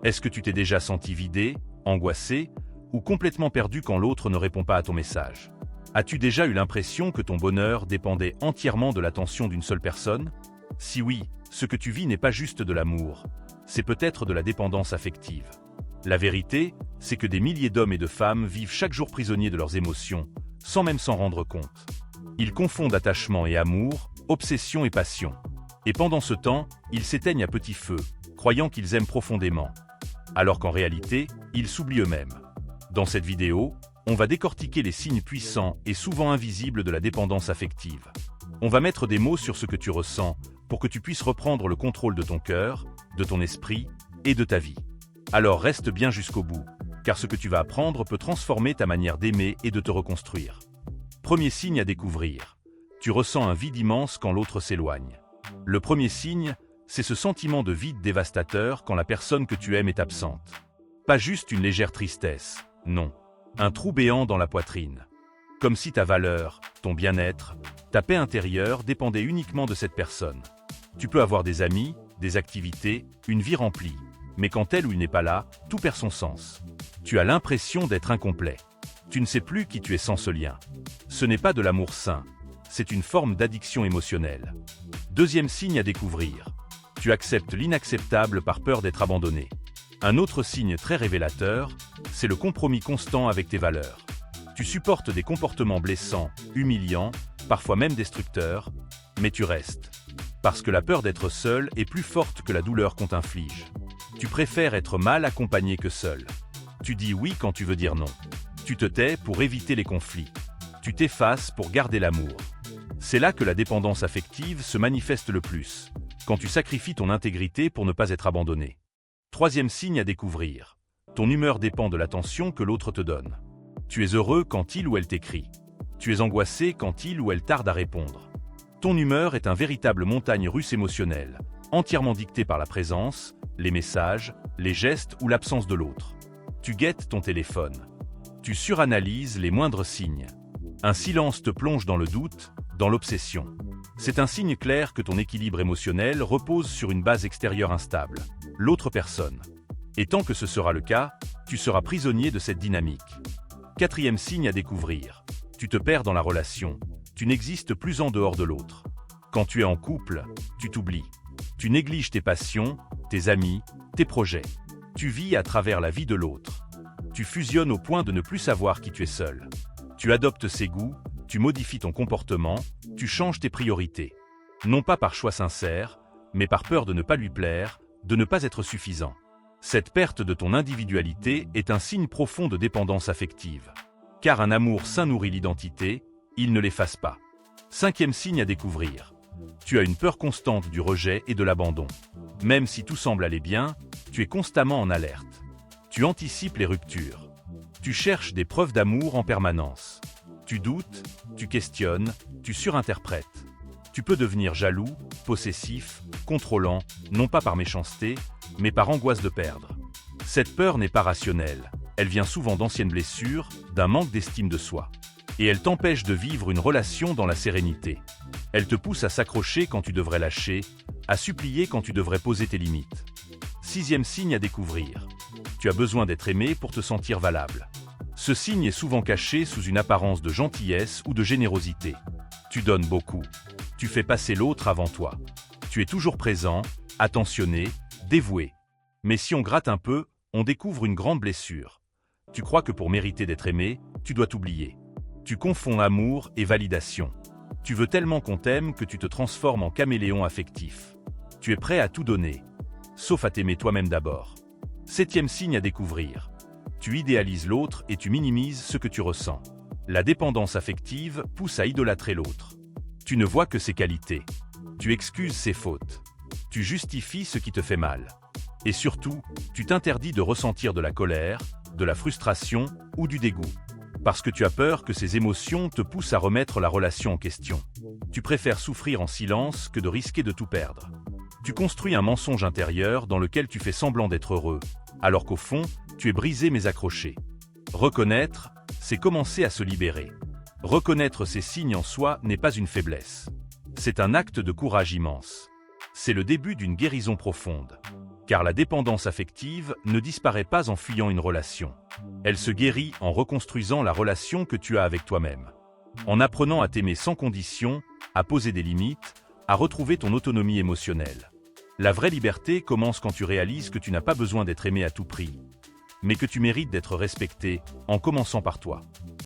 Est-ce que tu t'es déjà senti vidé, angoissé, ou complètement perdu quand l'autre ne répond pas à ton message? As-tu déjà eu l'impression que ton bonheur dépendait entièrement de l'attention d'une seule personne? Si oui, ce que tu vis n'est pas juste de l'amour, c'est peut-être de la dépendance affective. La vérité, c'est que des milliers d'hommes et de femmes vivent chaque jour prisonniers de leurs émotions, sans même s'en rendre compte. Ils confondent attachement et amour, obsession et passion. Et pendant ce temps, ils s'éteignent à petit feu, croyant qu'ils aiment profondément. Alors qu'en réalité, ils s'oublient eux-mêmes. Dans cette vidéo, on va décortiquer les signes puissants et souvent invisibles de la dépendance affective. On va mettre des mots sur ce que tu ressens pour que tu puisses reprendre le contrôle de ton cœur, de ton esprit et de ta vie. Alors reste bien jusqu'au bout, car ce que tu vas apprendre peut transformer ta manière d'aimer et de te reconstruire. Premier signe à découvrir. Tu ressens un vide immense quand l'autre s'éloigne. Le premier signe, c'est ce sentiment de vide dévastateur quand la personne que tu aimes est absente. Pas juste une légère tristesse, non. Un trou béant dans la poitrine. Comme si ta valeur, ton bien-être, ta paix intérieure dépendaient uniquement de cette personne. Tu peux avoir des amis, des activités, une vie remplie. Mais quand elle ou il n'est pas là, tout perd son sens. Tu as l'impression d'être incomplet. Tu ne sais plus qui tu es sans ce lien. Ce n'est pas de l'amour sain, c'est une forme d'addiction émotionnelle. Deuxième signe à découvrir. Tu acceptes l'inacceptable par peur d'être abandonné. Un autre signe très révélateur, c'est le compromis constant avec tes valeurs. Tu supportes des comportements blessants, humiliants, parfois même destructeurs, mais tu restes. Parce que la peur d'être seul est plus forte que la douleur qu'on t'inflige. Tu préfères être mal accompagné que seul. Tu dis oui quand tu veux dire non. Tu te tais pour éviter les conflits. Tu t'effaces pour garder l'amour. C'est là que la dépendance affective se manifeste le plus, quand tu sacrifies ton intégrité pour ne pas être abandonné. Troisième signe à découvrir. Ton humeur dépend de l'attention que l'autre te donne. Tu es heureux quand il ou elle t'écrit. Tu es angoissé quand il ou elle tarde à répondre. Ton humeur est un véritable montagne russe émotionnelle, entièrement dictée par la présence, les messages, les gestes ou l'absence de l'autre. Tu guettes ton téléphone. Tu suranalyses les moindres signes. Un silence te plonge dans le doute, dans l'obsession. C'est un signe clair que ton équilibre émotionnel repose sur une base extérieure instable, l'autre personne. Et tant que ce sera le cas, tu seras prisonnier de cette dynamique. Quatrième signe à découvrir. Tu te perds dans la relation. Tu n'existes plus en dehors de l'autre. Quand tu es en couple, tu t'oublies. Tu négliges tes passions, tes amis, tes projets. Tu vis à travers la vie de l'autre. Tu fusionnes au point de ne plus savoir qui tu es seul. Tu adoptes ses goûts, tu modifies ton comportement, tu changes tes priorités. Non pas par choix sincère, mais par peur de ne pas lui plaire, de ne pas être suffisant. Cette perte de ton individualité est un signe profond de dépendance affective. Car un amour sain nourrit l'identité, il ne l'efface pas. Cinquième signe à découvrir. Tu as une peur constante du rejet et de l'abandon. Même si tout semble aller bien, tu es constamment en alerte. Tu anticipes les ruptures. Tu cherches des preuves d'amour en permanence. Tu doutes, tu questionnes, tu surinterprètes. Tu peux devenir jaloux, possessif, contrôlant, non pas par méchanceté, mais par angoisse de perdre. Cette peur n'est pas rationnelle. Elle vient souvent d'anciennes blessures, d'un manque d'estime de soi. Et elle t'empêche de vivre une relation dans la sérénité. Elle te pousse à s'accrocher quand tu devrais lâcher, à supplier quand tu devrais poser tes limites. Sixième signe à découvrir. Tu as besoin d'être aimé pour te sentir valable. Ce signe est souvent caché sous une apparence de gentillesse ou de générosité. Tu donnes beaucoup. Tu fais passer l'autre avant toi. Tu es toujours présent, attentionné, dévoué. Mais si on gratte un peu, on découvre une grande blessure. Tu crois que pour mériter d'être aimé, tu dois t'oublier. Tu confonds amour et validation. Tu veux tellement qu'on t'aime que tu te transformes en caméléon affectif. Tu es prêt à tout donner, sauf à t'aimer toi-même d'abord. Septième signe à découvrir. Tu idéalises l'autre et tu minimises ce que tu ressens. La dépendance affective pousse à idolâtrer l'autre. Tu ne vois que ses qualités. Tu excuses ses fautes. Tu justifies ce qui te fait mal. Et surtout, tu t'interdis de ressentir de la colère, de la frustration ou du dégoût. Parce que tu as peur que ces émotions te poussent à remettre la relation en question. Tu préfères souffrir en silence que de risquer de tout perdre. Tu construis un mensonge intérieur dans lequel tu fais semblant d'être heureux, alors qu'au fond, tu es brisé mais accroché. Reconnaître, c'est commencer à se libérer. Reconnaître ces signes en soi n'est pas une faiblesse. C'est un acte de courage immense. C'est le début d'une guérison profonde. Car la dépendance affective ne disparaît pas en fuyant une relation. Elle se guérit en reconstruisant la relation que tu as avec toi-même. En apprenant à t'aimer sans condition, à poser des limites, à retrouver ton autonomie émotionnelle. La vraie liberté commence quand tu réalises que tu n'as pas besoin d'être aimé à tout prix, mais que tu mérites d'être respecté, en commençant par toi.